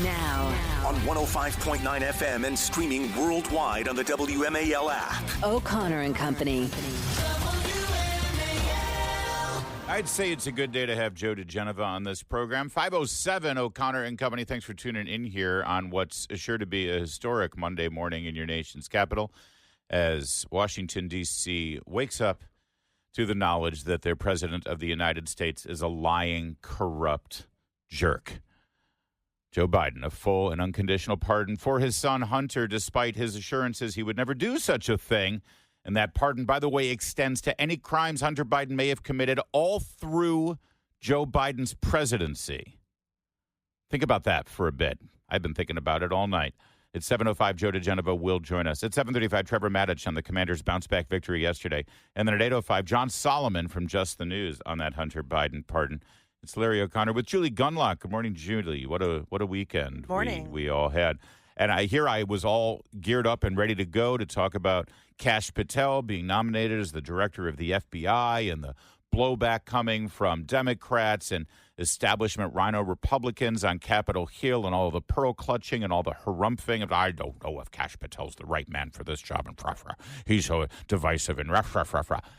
Now. On 105.9 FM and streaming worldwide on the WMAL app. O'Connor and Company. I'd say it's a good day to have Joe DeGeneva on this program. 507 O'Connor and Company. Thanks for tuning in here on what's sure to be a historic Monday morning in your nation's capital as Washington, D.C. wakes up to the knowledge that their president of the United States is a lying, corrupt jerk. Joe Biden, a full and unconditional pardon for his son Hunter, despite his assurances he would never do such a thing. And that pardon, by the way, extends to any crimes Hunter Biden may have committed all through Joe Biden's presidency. Think about that for a bit. I've been thinking about it all night. It's 7:05. Joe DeGeneva will join us. At 7:35, Trevor Maddich on the Commanders' bounce-back victory yesterday. And then at 8:05, John Solomon from Just the News on that Hunter Biden pardon. It's Larry O'Connor with Julie Gunlock. Good morning, Julie. What a weekend Morning. we all had. And I was all geared up and ready to go to talk about Kash Patel being nominated as the director of the FBI and the blowback coming from Democrats and establishment rhino Republicans on Capitol Hill and all the pearl clutching and all the harumphing of, I don't know if Kash Patel's the right man for this job, and he's so divisive and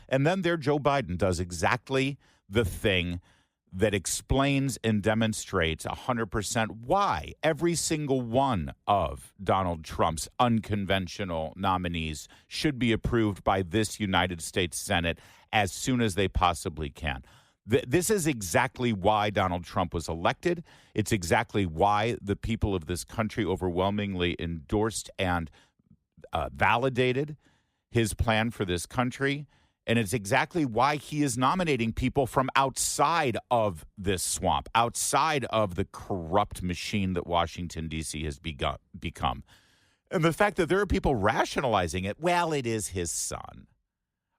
And then there Joe Biden does exactly the thing that explains and demonstrates 100% why every single one of Donald Trump's unconventional nominees should be approved by this United States Senate as soon as they possibly can. This is exactly why Donald Trump was elected. It's exactly why the people of this country overwhelmingly endorsed and validated his plan for this country. And it's exactly why he is nominating people from outside of this swamp, outside of the corrupt machine that Washington, D.C. has become. And the fact that there are people rationalizing it, well, it is his son.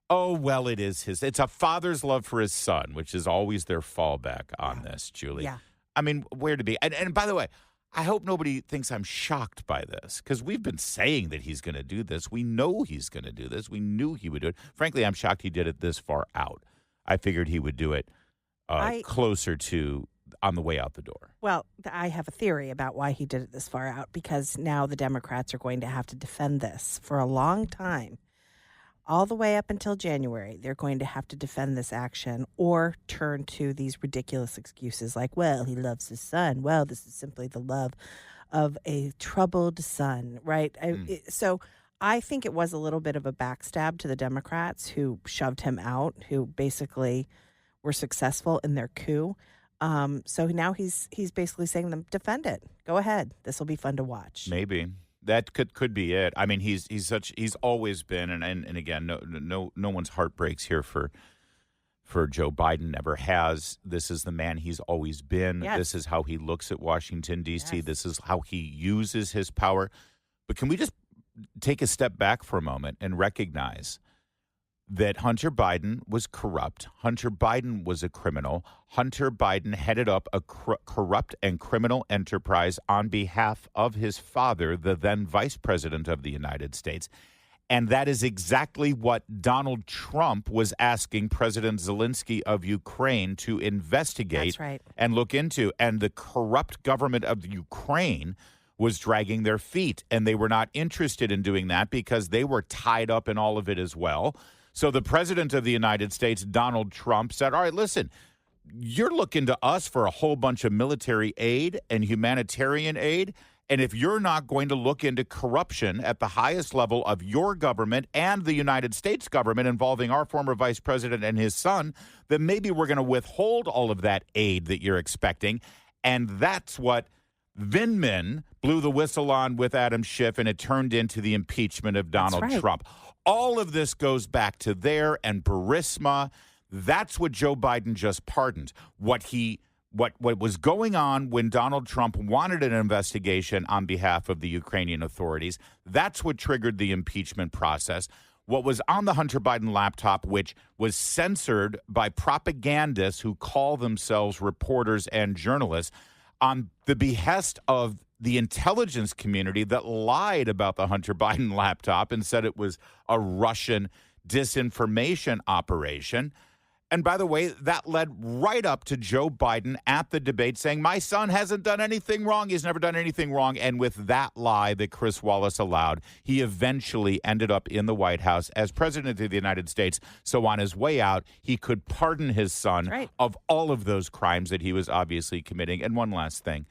Oh, well, it's a father's love for his son, which is always their fallback on this, Julie. Yeah. I mean, where to be? And by the way, I hope nobody thinks I'm shocked by this because we've been saying that he's going to do this. We know he's going to do this. We knew he would do it. Frankly, I'm shocked he did it this far out. I figured he would do it closer to on the way out the door. Well, I have a theory about why he did it this far out, because now the Democrats are going to have to defend this for a long time. All the way up until January, they're going to have to defend this action or turn to these ridiculous excuses like, well, he loves his son. Well, this is simply the love of a troubled son, right? So I think it was a little bit of a backstab to the Democrats who shoved him out, who basically were successful in their coup. So now he's basically saying to them, defend it. Go ahead. This will be fun to watch. Maybe. That could be it. I mean, he's always been, and again, no one's heart breaks here for Joe Biden, never has. This is the man he's always been. Yes. This is how he looks at Washington, D.C. Yes. This is how he uses his power. But can we just take a step back for a moment and recognize that Hunter Biden was corrupt. Hunter Biden was a criminal. Hunter Biden headed up a corrupt and criminal enterprise on behalf of his father, the then vice president of the United States. And that is exactly what Donald Trump was asking President Zelensky of Ukraine to investigate. That's right. And look into. And the corrupt government of Ukraine was dragging their feet. And they were not interested in doing that because they were tied up in all of it as well. So the president of the United States, Donald Trump, said, all right, listen, you're looking to us for a whole bunch of military aid and humanitarian aid. And if you're not going to look into corruption at the highest level of your government and the United States government involving our former vice president and his son, then maybe we're going to withhold all of that aid that you're expecting. And that's what Vindman blew the whistle on with Adam Schiff, and it turned into the impeachment of Donald Trump. All of this goes back to there and Burisma. That's what Joe Biden just pardoned. What was going on when Donald Trump wanted an investigation on behalf of the Ukrainian authorities, that's what triggered the impeachment process. What was on the Hunter Biden laptop, which was censored by propagandists who call themselves reporters and journalists, on the behest of the intelligence community that lied about the Hunter Biden laptop and said it was a Russian disinformation operation. And by the way, that led right up to Joe Biden at the debate saying, my son hasn't done anything wrong. He's never done anything wrong. And with that lie that Chris Wallace allowed, he eventually ended up in the White House as president of the United States. So on his way out, he could pardon his son of all of those crimes that he was obviously committing. And one last thing,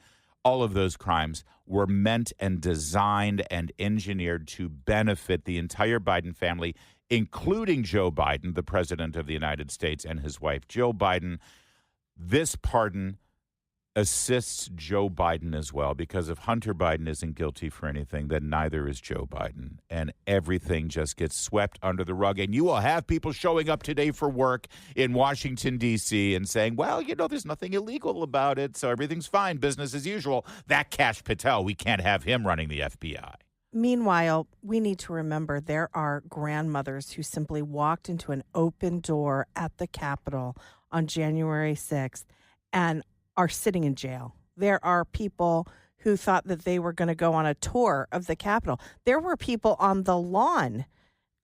all of those crimes were meant and designed and engineered to benefit the entire Biden family, including Joe Biden, the president of the United States, and his wife, Jill Biden. This pardon assists Joe Biden as well, because if Hunter Biden isn't guilty for anything, then neither is Joe Biden. And everything just gets swept under the rug. And you will have people showing up today for work in Washington, D.C. and saying, well, there's nothing illegal about it, so everything's fine, business as usual. That Kash Patel, we can't have him running the FBI. Meanwhile, we need to remember there are grandmothers who simply walked into an open door at the Capitol on January 6th and are sitting in jail. There are people who thought that they were going to go on a tour of the Capitol. There were people on the lawn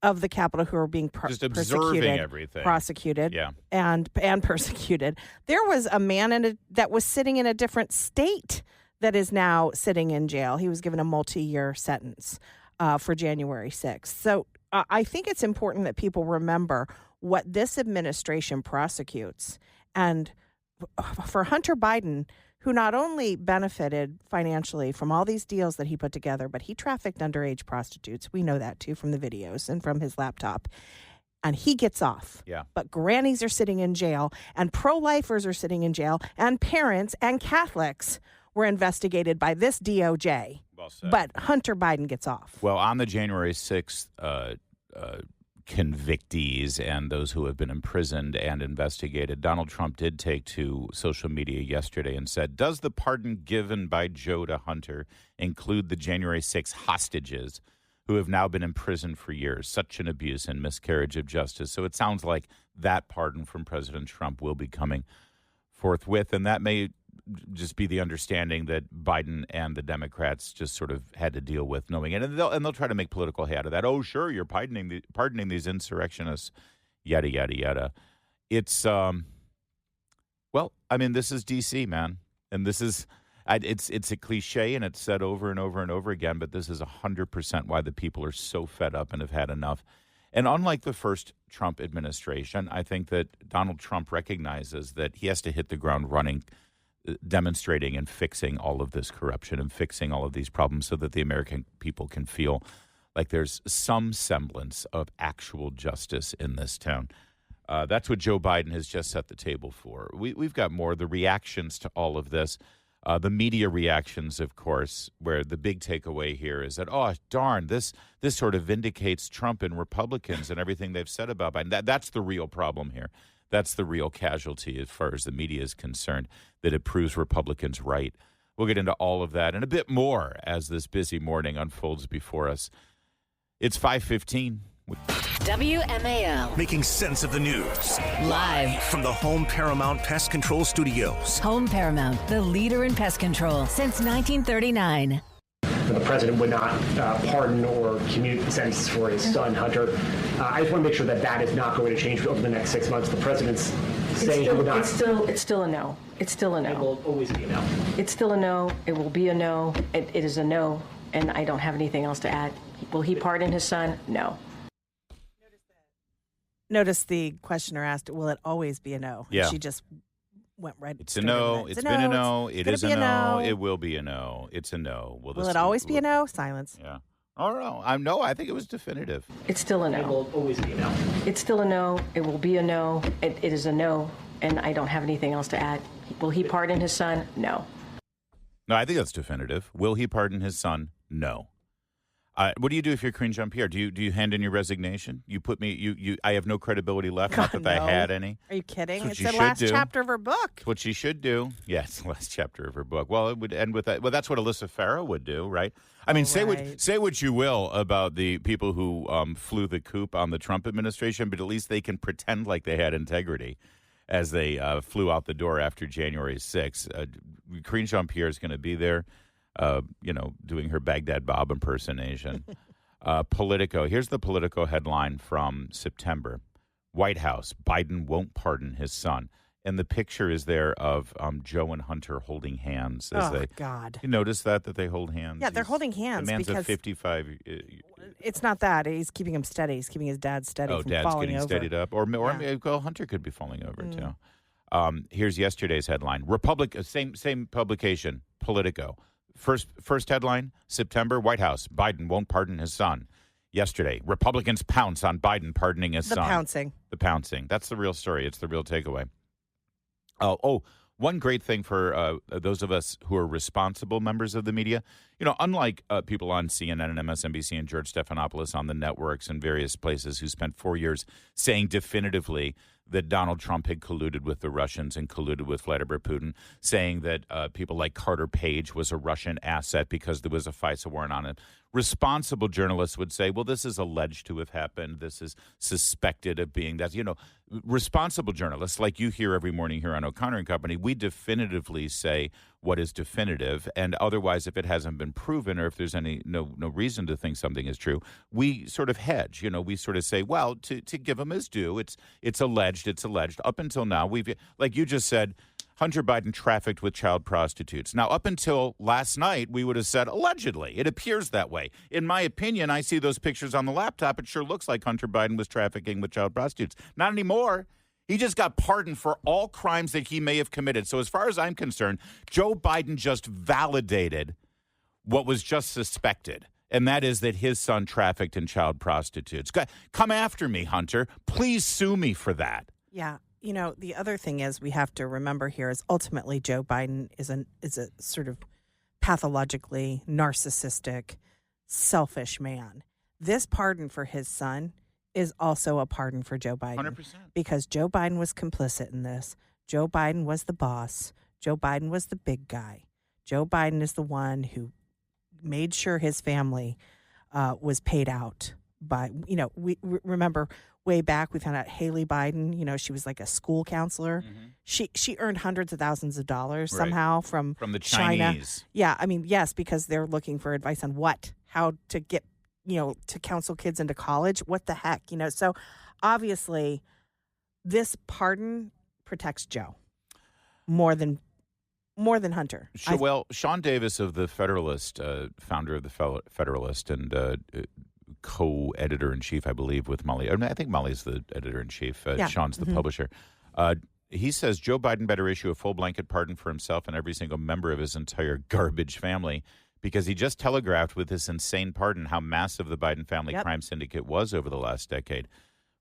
of the Capitol who were being just observing everything, prosecuted, and persecuted. There was a man that was sitting in a different state that is now sitting in jail. He was given a multi-year sentence for January 6th. So I think it's important that people remember what this administration prosecutes. And for Hunter Biden, who not only benefited financially from all these deals that he put together, but he trafficked underage prostitutes. We know that, too, from the videos and from his laptop. And he gets off. Yeah. But grannies are sitting in jail, and pro-lifers are sitting in jail, and parents and Catholics were investigated by this DOJ. Well said. But Hunter Biden gets off. Well, on the January 6th convictees and those who have been imprisoned and investigated, Donald Trump did take to social media yesterday and said, does the pardon given by Joe to Hunter include the January 6 hostages who have now been imprisoned for years? Such an abuse and miscarriage of justice. So it sounds like that pardon from President Trump will be coming forthwith, and that may just be the understanding that Biden and the Democrats just sort of had to deal with, knowing it. And they'll try to make political hay out of that. Oh, sure, you're pardoning these insurrectionists, yada, yada, yada. It's, this is D.C., man. And this is, it's a cliche, and it's said over and over and over again, but this is 100% why the people are so fed up and have had enough. And unlike the first Trump administration, I think that Donald Trump recognizes that he has to hit the ground running, demonstrating and fixing all of this corruption and fixing all of these problems so that the American people can feel like there's some semblance of actual justice in this town. That's what Joe Biden has just set the table for. We've got more. The reactions to all of this, the media reactions, of course, where the big takeaway here is that, oh, darn, this sort of vindicates Trump and Republicans and everything they've said about Biden. That's the real problem here. That's the real casualty as far as the media is concerned, that it proves Republicans right. We'll get into all of that and a bit more as this busy morning unfolds before us. It's 5:15. WMAL. Making sense of the news. Live from the Home Paramount Pest Control Studios. Home Paramount, the leader in pest control since 1939. The president would not pardon or commute the sentence for his son, Hunter. I just want to make sure that is not going to change over the next 6 months. The president's saying he would not. It's still a no. It's still a no. It will always be a no. It's still a no. It will be a no. It is a no, and I don't have anything else to add. Will he pardon his son? No. Notice the questioner asked, will it always be a no? Yeah. And she just went right. It's a no. It's been a no. It is a no. It will be a no. It's a no. Will it always be a no? Silence. Yeah. I don't know. I think it was definitive. It's still a no. It will always be a no. It's still a no. It will be a no. It is a no, and I don't have anything else to add. Will he pardon his son? No. No, I think that's definitive. Will he pardon his son? No. What do you do if you're Karine Jean-Pierre? Do you hand in your resignation? You put me. I have no credibility left. God, not that no. I had any. Are you kidding? It's the last chapter of her book. It's what she should do. Yeah, it's the last chapter of her book. Well, it would end with that. Well, that's what Alyssa Farah would do, right? I mean, say what you will about the people who flew the coop on the Trump administration, but at least they can pretend like they had integrity as they flew out the door after January 6th. Karine Jean-Pierre is going to be there. Doing her Baghdad Bob impersonation. Politico. Here's the Politico headline from September. White House, Biden won't pardon his son. And the picture is there of Joe and Hunter holding hands as they. God! You notice that they hold hands. Yeah, they're holding hands. The man's because at 55. It's not that he's keeping him steady. He's keeping his dad steady. Oh, from dad's falling getting over. steadied up, or well, Hunter could be falling over too. Here's yesterday's headline: same publication, Politico. First headline: September, White House, Biden won't pardon his son. Yesterday, Republicans pounce on Biden pardoning his son. The pouncing. That's the real story. It's the real takeaway. One great thing for those of us who are responsible members of the media, unlike people on CNN and MSNBC and George Stephanopoulos on the networks and various places who spent 4 years saying definitively that Donald Trump had colluded with the Russians and colluded with Vladimir Putin, saying that people like Carter Page was a Russian asset because there was a FISA warrant on it. Responsible journalists would say, well, this is alleged to have happened. This is suspected of being that. Responsible journalists, like you hear every morning here on O'Connor and Company, we definitively say what is definitive. And otherwise, if it hasn't been proven or if there's no reason to think something is true, we sort of hedge. We sort of say, well, to give him his due, it's alleged. Up until now, like you just said, Hunter Biden trafficked with child prostitutes. Now, up until last night, we would have said allegedly. It appears that way. In my opinion, I see those pictures on the laptop. It sure looks like Hunter Biden was trafficking with child prostitutes. Not anymore. He just got pardoned for all crimes that he may have committed. So as far as I'm concerned, Joe Biden just validated what was just suspected, and that is that his son trafficked in child prostitutes. Come after me, Hunter. Please sue me for that. Yeah. The other thing is we have to remember here is ultimately Joe Biden is a sort of pathologically narcissistic, selfish man. This pardon for his son is also a pardon for Joe Biden. 100%. Because Joe Biden was complicit in this. Joe Biden was the boss. Joe Biden was the big guy. Joe Biden is the one who made sure his family was paid out by, we remember way back, we found out Haley Biden, she was like a school counselor. Mm-hmm. She earned hundreds of thousands of dollars somehow from the China. Chinese. Yeah, yes, because they're looking for advice on how to get, to counsel kids into college. What the heck, So obviously, this pardon protects Joe more than Hunter. Well, Sean Davis of the Federalist, founder of the Federalist, and co-editor-in-chief, I believe, with Molly. I think Molly's the editor-in-chief. Sean's the publisher. He says Joe Biden better issue a full blanket pardon for himself and every single member of his entire garbage family, because he just telegraphed with this insane pardon how massive the Biden family crime syndicate was over the last decade.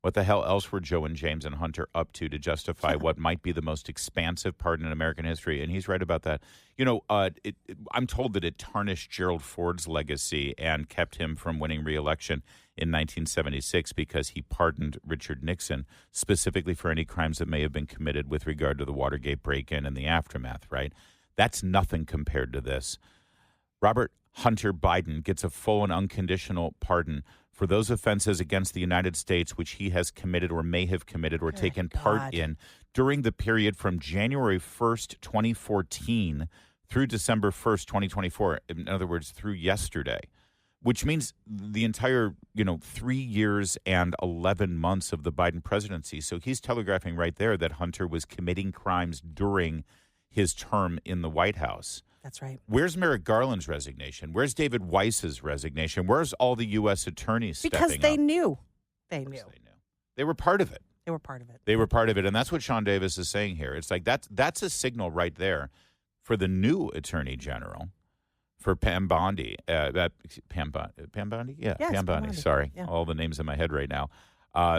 What the hell else were Joe and James and Hunter up to justify what might be the most expansive pardon in American history? And he's right about that. I'm told that it tarnished Gerald Ford's legacy and kept him from winning re-election in 1976 because he pardoned Richard Nixon specifically for any crimes that may have been committed with regard to the Watergate break-in and the aftermath, right? That's nothing compared to this. Robert Hunter Biden gets a full and unconditional pardon for those offenses against the United States which he has committed or may have committed or taken part in during the period from January 1st, 2014 through December 1st, 2024. In other words, through yesterday, which means the entire, 3 years and 11 months of the Biden presidency. So he's telegraphing right there that Hunter was committing crimes during his term in the White House. That's right. Where's Merrick Garland's resignation? Where's David Weiss's resignation? Where's all the U.S. attorneys stepping up? Because they knew. They knew. They were part of it. They were part of it. They were part of it. And that's what Sean Davis is saying here. It's like that's a signal right there for the new attorney general, for Pam Bondi. Pam Bondi? Yeah, Pam Bondi. Sorry. Yeah. All the names in my head right now.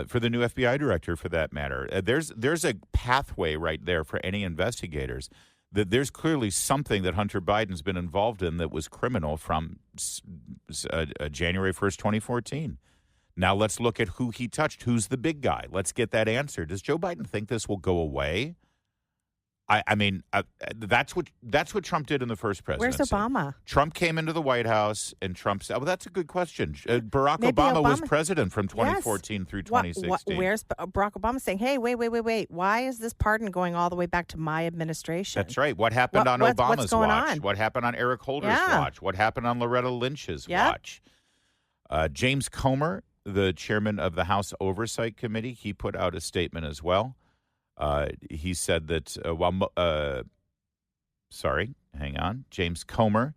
For the new FBI director, for that matter. There's a pathway right there for any investigators that there's clearly something that Hunter Biden's been involved in that was criminal from January 1st, 2014. Now let's look at who he touched. Who's the big guy? Let's get that answer. Does Joe Biden think this will go away? I mean, that's what Trump did in the first presidency. Where's Obama? Trump came into the White House, and Trump said, well, that's a good question. Barack Obama was president from 2014 through 2016. Where's Barack Obama saying, hey, wait. Why is this pardon going all the way back to my administration? That's right. What happened on Obama's what's going watch? on? What happened on Eric Holder's watch? What happened on Loretta Lynch's watch? James Comer, the chairman of the House Oversight Committee, he put out a statement as well. He said that hang on. James Comer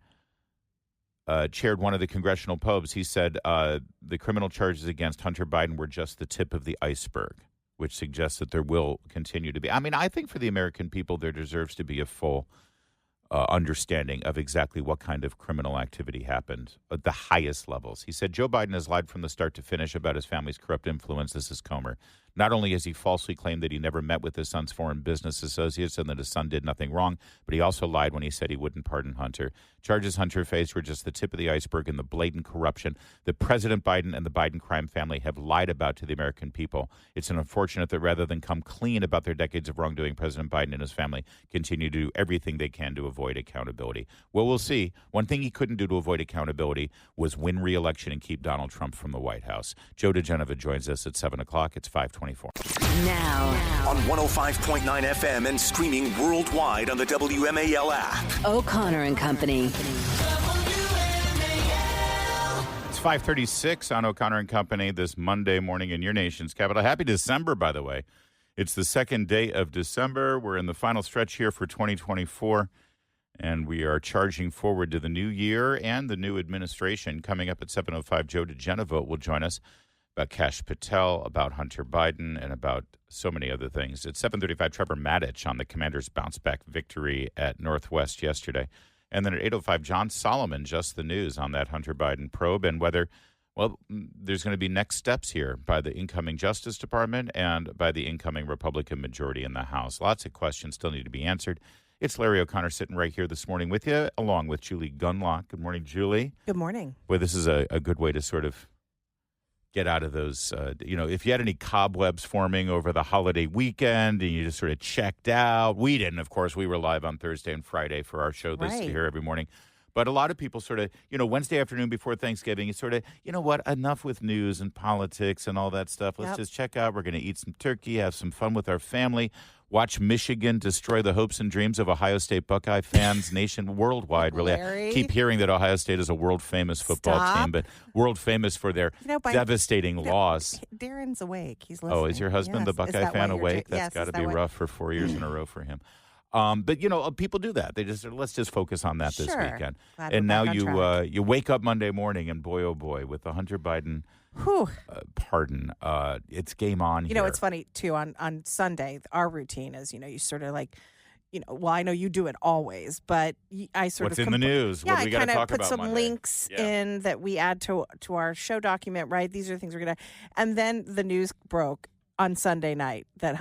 chaired one of the congressional probes. He said the criminal charges against Hunter Biden were just the tip of the iceberg, which suggests that there will continue to be. I mean, I think for the American people, there deserves to be a full understanding of exactly what kind of criminal activity happened at the highest levels. He said Joe Biden has lied from the start to finish about his family's corrupt influence. This is Comer. Not only has he falsely claimed that he never met with his son's foreign business associates and that his son did nothing wrong, but he also lied when he said he wouldn't pardon Hunter. Charges Hunter faced were just the tip of the iceberg in the blatant corruption that President Biden and the Biden crime family have lied about to the American people. It's unfortunate that rather than come clean about their decades of wrongdoing, President Biden and his family continue to do everything they can to avoid accountability. Well, we'll see. One thing he couldn't do to avoid accountability was win re-election and keep Donald Trump from the White House. Joe DeGenova joins us at 7 o'clock. It's 5:24. Now, On 105.9 FM and streaming worldwide on the WMAL app. O'Connor and Company. It's 5:36 on O'Connor and Company this Monday morning in your nation's capital. Happy December, by the way. It's the second day of December. We're in the final stretch here for 2024, and we are charging forward to the new year and the new administration. Coming up at 7:05, Joe DeGenova will join us about Kash Patel, about Hunter Biden, and about so many other things. At 7:35, Trevor Maddich on the Commanders' bounce-back victory at Northwest yesterday. And then at 8:05, John Solomon, just the news on that Hunter Biden probe and whether, well, there's going to be next steps here by the incoming Justice Department and by the incoming Republican majority in the House. Lots of questions still need to be answered. It's Larry O'Connor sitting right here this morning with you, along with Julie Gunlock. Good morning, Julie. Good morning. Boy, this is a good way to sort of get out of those, if you had any cobwebs forming over the holiday weekend and you just sort of checked out. We didn't, of course. We were live on Thursday and Friday for our show this here every morning. But a lot of people sort of, Wednesday afternoon before Thanksgiving, it's sort of, enough with news and politics and all that stuff. Let's just check out. We're going to eat some turkey, have some fun with our family, watch Michigan destroy the hopes and dreams of Ohio State Buckeye fans worldwide. Really, I keep hearing that Ohio State is a world-famous football team, but world-famous for their devastating loss. Darren's awake. He's listening. Oh, is your husband the Buckeye fan awake? That's got to be rough for 4 years in a row for him. But people do that. They just let's just focus on that this weekend. And now you wake up Monday morning, and boy, oh boy, with the Hunter Biden pardon, it's game on. It's funny too. On Sunday, our routine is you sort of like. Well, I know you do it always, but I sort What's of in the news? Yeah, what do we got to talk about? I kind of put some Monday? links in that we add to our show document. Right, these are the things we're gonna. And then the news broke on Sunday night that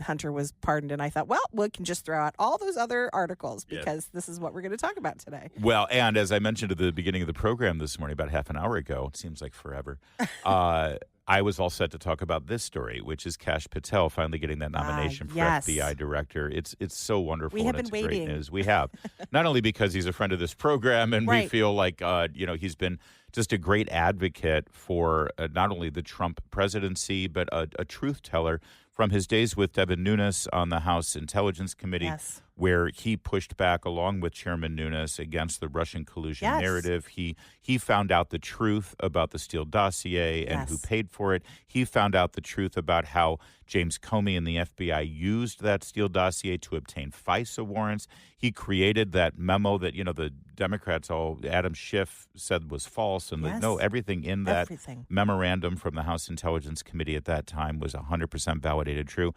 Hunter was pardoned, and I thought, well, we can just throw out all those other articles because this is what we're going to talk about today. Well, and as I mentioned at the beginning of the program this morning, about half an hour ago, it seems like forever. I was all set to talk about this story, which is Kash Patel finally getting that nomination for FBI director. It's so wonderful. We have and been it's waiting. Great news. We have, not only because he's a friend of this program, and we feel like he's been just a great advocate for not only the Trump presidency, but a truth teller from his days with Devin Nunes on the House Intelligence Committee, where he pushed back along with Chairman Nunes against the Russian collusion narrative. He found out the truth about the Steele dossier and who paid for it. He found out the truth about how James Comey and the FBI used that Steele dossier to obtain FISA warrants. He created that memo that, the Democrats Adam Schiff said was false, and everything in that memorandum from the House Intelligence Committee at that time was 100% validated true.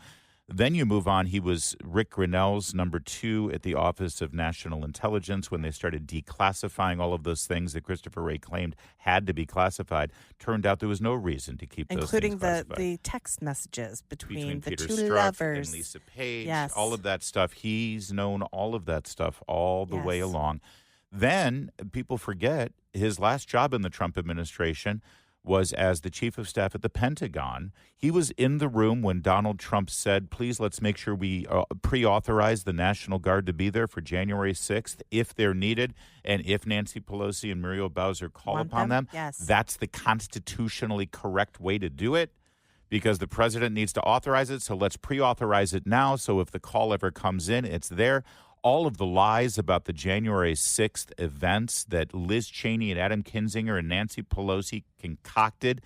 Then you move on. He was Rick Grinnell's number 2 at the Office of National Intelligence when they started declassifying all of those things that Christopher Wray claimed had to be classified. Turned out there was no reason to keep those things classified. Including the text messages between the Peter two Strzok lovers. and Lisa Page, all of that stuff. He's known all of that stuff all the way along. Then people forget his last job in the Trump administration was as the chief of staff at the Pentagon. He was in the room when Donald Trump said, please, let's make sure we pre-authorize the National Guard to be there for January 6th if they're needed. And if Nancy Pelosi and Muriel Bowser call upon them, that's the constitutionally correct way to do it because the president needs to authorize it. So let's pre-authorize it now. So if the call ever comes in, it's there. All of the lies about the January 6th events that Liz Cheney and Adam Kinzinger and Nancy Pelosi concocted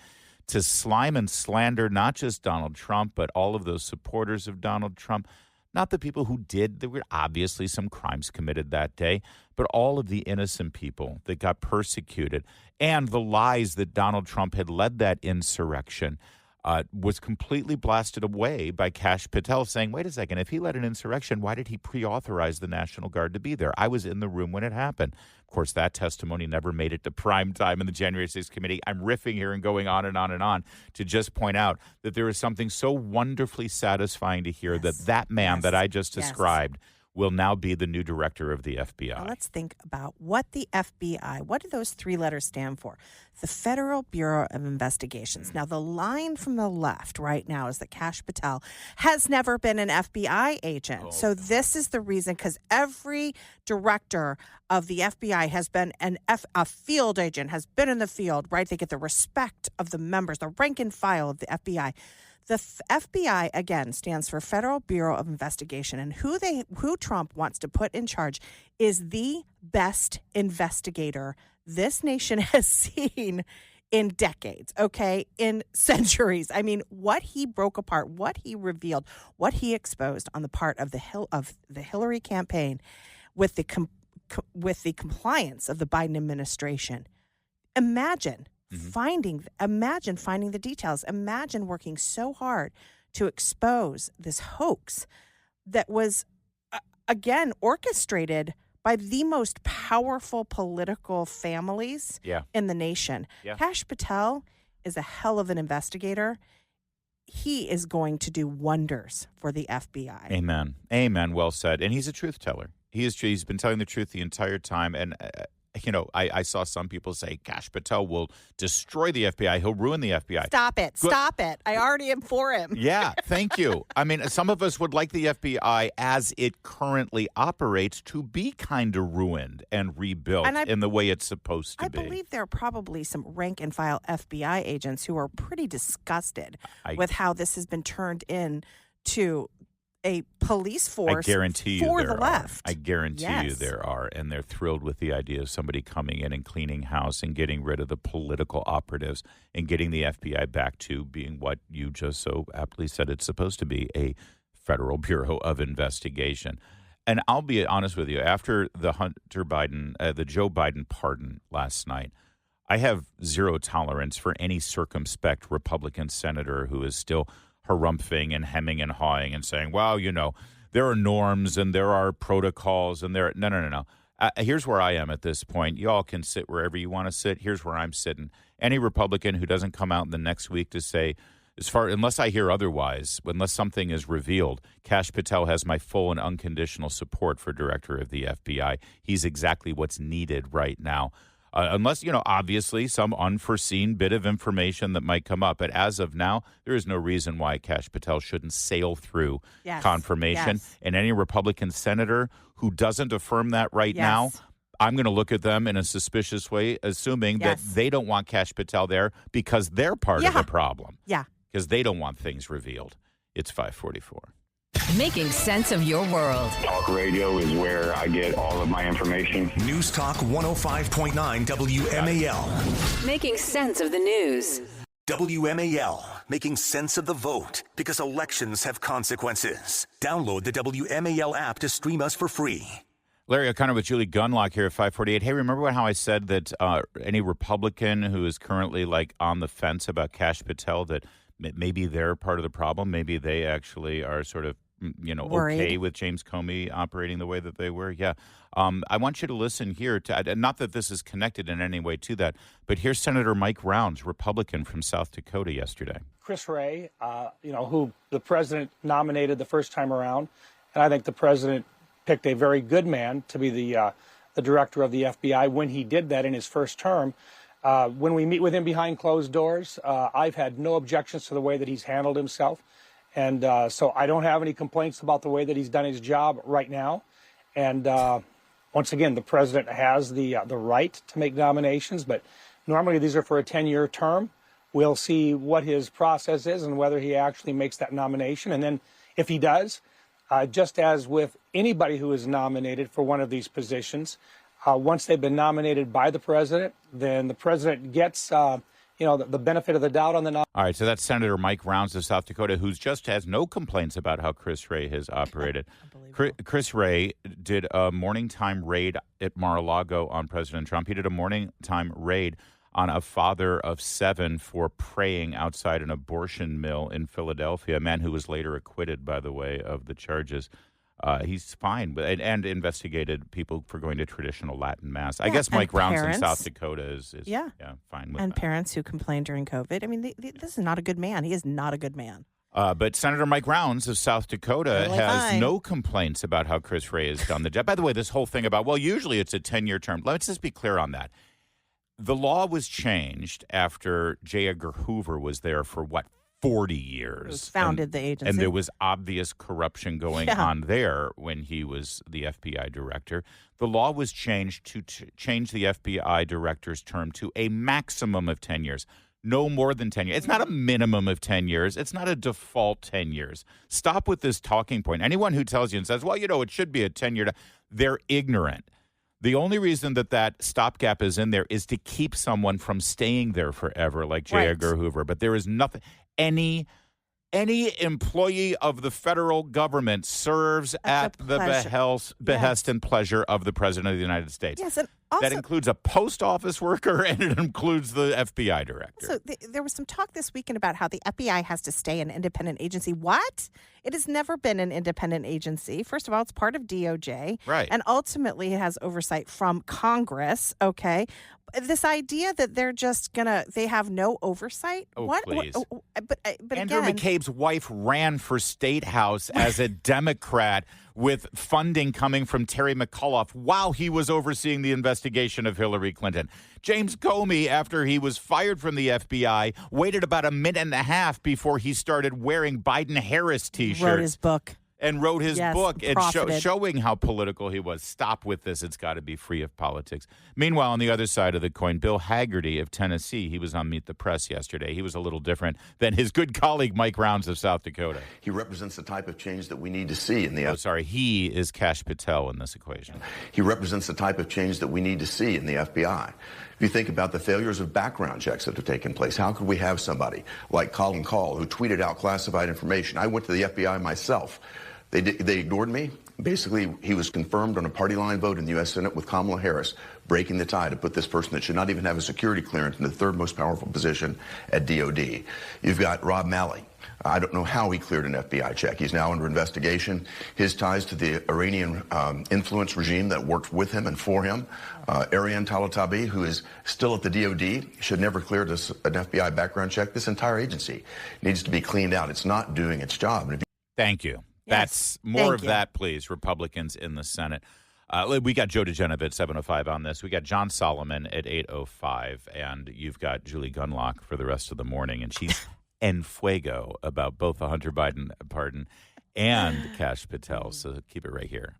to slime and slander not just Donald Trump, but all of those supporters of Donald Trump. Not the people who did. There were obviously some crimes committed that day, but all of the innocent people that got persecuted and the lies that Donald Trump had led that insurrection was completely blasted away by Kash Patel saying, wait a second, if he led an insurrection, why did he pre-authorize the National Guard to be there? I was in the room when it happened. Of course, that testimony never made it to prime time in the January 6th committee. I'm riffing here and going on and on and on to just point out that there is something so wonderfully satisfying to hear that man that I just described will now be the new director of the FBI. Now let's think about what the FBI, what do those three letters stand for? The Federal Bureau of Investigations. Now, the line from the left right now is that Kash Patel has never been an FBI agent. So this is the reason, because every director of the FBI has been a field agent, has been in the field, right? They get the respect of the members, the rank and file of the FBI. The FBI, again, stands for Federal Bureau of Investigation, and who Trump wants to put in charge is the best investigator this nation has seen in decades, okay, in centuries. I mean, what he broke apart, what he revealed, what he exposed on the part of the Hillary campaign with the compliance of the Biden administration. Imagine finding the details. Imagine working so hard to expose this hoax that was, again, orchestrated by the most powerful political families in the nation. Yeah. Kash Patel is a hell of an investigator. He is going to do wonders for the FBI. Amen. Amen. Well said. And he's a truth teller. He's been telling the truth the entire time. And I saw some people say Kash Patel will destroy the FBI. He'll ruin the FBI. Stop it. Stop it. I already am for him. Yeah, thank you. I mean, some of us would like the FBI as it currently operates to be kind of ruined and rebuilt in the way it's supposed to be. I believe there are probably some rank and file FBI agents who are pretty disgusted with how this has been turned into a police force for the left. I guarantee you there are, and they're thrilled with the idea of somebody coming in and cleaning house and getting rid of the political operatives and getting the FBI back to being what you just so aptly said it's supposed to be, a Federal Bureau of Investigation. And I'll be honest with you, after the Joe Biden pardon last night, I have zero tolerance for any circumspect Republican senator who is still harumphing and hemming and hawing and saying, well, there are norms and there are protocols and there. No. Here's where I am at this point. You all can sit wherever you want to sit. Here's where I'm sitting. Any Republican who doesn't come out in the next week to say, unless I hear otherwise, unless something is revealed, Kash Patel has my full and unconditional support for director of the FBI. He's exactly what's needed right now. Unless, obviously some unforeseen bit of information that might come up. But as of now, there is no reason why Kash Patel shouldn't sail through confirmation. Yes. And any Republican senator who doesn't affirm that right now, I'm going to look at them in a suspicious way, assuming that they don't want Kash Patel there because they're part of the problem. Yeah. Because they don't want things revealed. It's 5:44. Making sense of your world. Talk radio is where I get all of my information. News Talk 105.9 WMAL. Making sense of the news. WMAL, making sense of the vote, because elections have consequences. Download the WMAL app to stream us for free. Larry O'Connor with Julie Gunlock here at 548. Hey, remember how I said that any Republican who is currently on the fence about Kash Patel, that maybe they're part of the problem? Maybe they actually are sort of worried. Okay with James Comey operating the way that they were. Yeah. I want you to listen here to, not that this is connected in any way to that, but here's Senator Mike Rounds, Republican from South Dakota yesterday. Chris Wray, who the president nominated the first time around. And I think the president picked a very good man to be the director of the FBI when he did that in his first term. When we meet with him behind closed doors, I've had no objections to the way that he's handled himself. And so I don't have any complaints about the way that he's done his job right now. And once again, the president has the right to make nominations, but normally these are for a 10-year term. We'll see what his process is and whether he actually makes that nomination. And then if he does, just as with anybody who is nominated for one of these positions, once they've been nominated by the president, then the president gets the benefit of the doubt on the All right, so that's Senator Mike Rounds of South Dakota, who just has no complaints about how Chris Wray has operated. Chris Wray did a morning time raid at Mar-a-Lago on President Trump. He did a morning time raid on a father of 7 for praying outside an abortion mill in Philadelphia, a man who was later acquitted, by the way, of the charges. He's fine, and investigated people for going to traditional Latin Mass. I guess Mike Rounds in South Dakota is fine with that. And parents who complain during COVID. I mean, this is not a good man. He is not a good man. But Senator Mike Rounds of South Dakota has no complaints about how Chris Wray has done the job. By the way, this whole thing about, usually it's a 10-year term. Let's just be clear on that. The law was changed after J. Edgar Hoover was there for, 40 years. It was founded the agency. And there was obvious corruption going on there when he was the FBI director. The law was changed to change the FBI director's term to a maximum of 10 years. No more than 10 years. It's not a minimum of 10 years. It's not a default 10 years. Stop with this talking point. Anyone who tells you and says, it should be a 10-year, they're ignorant. The only reason that stopgap is in there is to keep someone from staying there forever, like J. Edgar Hoover. But there is nothing. Any employee of the federal government serves at the behest and pleasure of the President of the United States. Yes, and also, that includes a post office worker, and it includes the FBI director. So there was some talk this weekend about how the FBI has to stay an independent agency. What? It has never been an independent agency. First of all, it's part of DOJ. Right. And ultimately, it has oversight from Congress, okay? This idea that they're just they have no oversight? What? Please. But Andrew again, McCabe's wife ran for State House as a Democrat with funding coming from Terry McAuliffe while he was overseeing the investigation of Hillary Clinton. James Comey, after he was fired from the FBI, waited about a minute and a half before he started wearing Biden-Harris T-shirts. Wrote his book. And wrote his book and profited. showing how political he was. Stop with this. It's got to be free of politics. Meanwhile, on the other side of the coin, Bill Hagerty of Tennessee, he was on Meet the Press yesterday. He was a little different than his good colleague Mike Rounds of South Dakota. He represents the type of change that we need to see in the he is Kash Patel in this equation. He represents the type of change that we need to see in the FBI. If you think about the failures of background checks that have taken place, how could we have somebody like Colin Kahl who tweeted out classified information? I went to the FBI myself. They ignored me. Basically, he was confirmed on a party line vote in the U.S. Senate with Kamala Harris, breaking the tie to put this person that should not even have a security clearance in the third most powerful position at DOD. You've got Rob Malley. I don't know how he cleared an FBI check. He's now under investigation. His ties to the Iranian influence regime that worked with him and for him. Ariane Talatabi, who is still at the DOD, should never clear an FBI background check. This entire agency needs to be cleaned out. It's not doing its job. Thank you. Yes. That's more of that, please, Republicans in the Senate. We got Joe DeGenova at 7:05 on this. We got John Solomon at 8:05, and you've got Julie Gunlock for the rest of the morning, and she's en fuego about both the Hunter Biden pardon and Kash Patel. So keep it right here.